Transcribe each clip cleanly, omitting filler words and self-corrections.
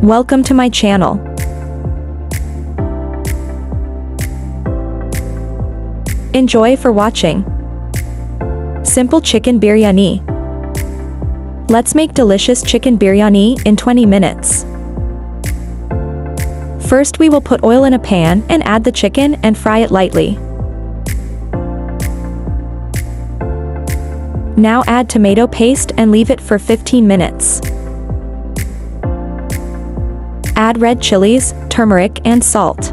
Welcome to my channel. Enjoy for watching. Simple chicken biryani. Let's make delicious chicken biryani in 20 minutes. First we will put oil in a pan and add the chicken and fry it lightly. Now add tomato paste and leave it for 15 minutes. Add red chilies, turmeric and salt.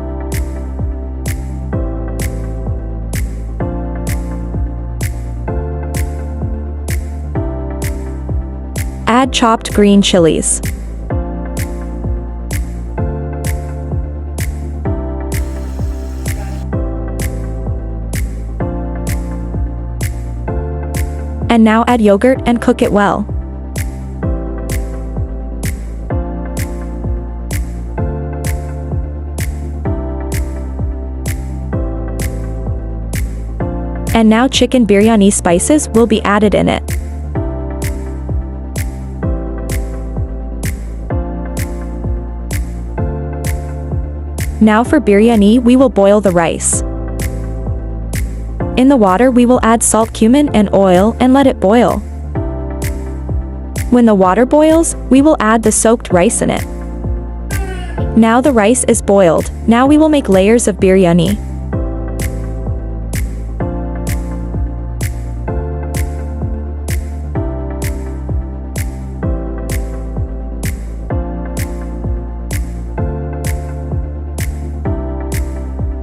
Add chopped green chilies. And now add yogurt and cook it well. And now chicken biryani spices will be added in it. Now for biryani we will boil the rice. In the water we will add salt, cumin and oil and let it boil. When the water boils, we will add the soaked rice in it. Now the rice is boiled, now we will make layers of biryani.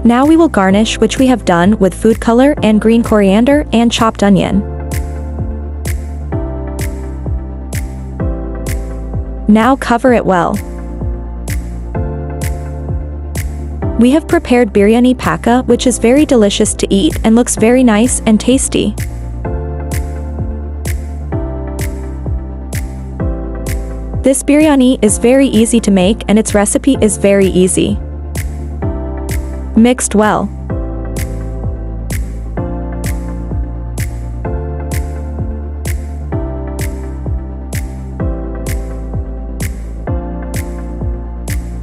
Now we will garnish, which we have done with food color and green coriander and chopped onion. Now cover it well. We have prepared biryani pakka, which is very delicious to eat and looks very nice and tasty. This biryani is very easy to make and its recipe is very easy. Mixed well.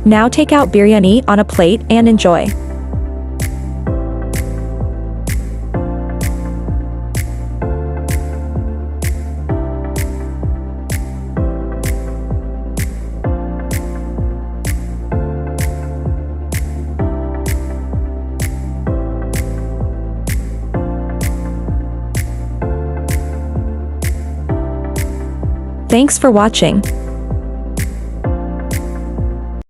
Now take out biryani on a plate and enjoy. Thanks for watching.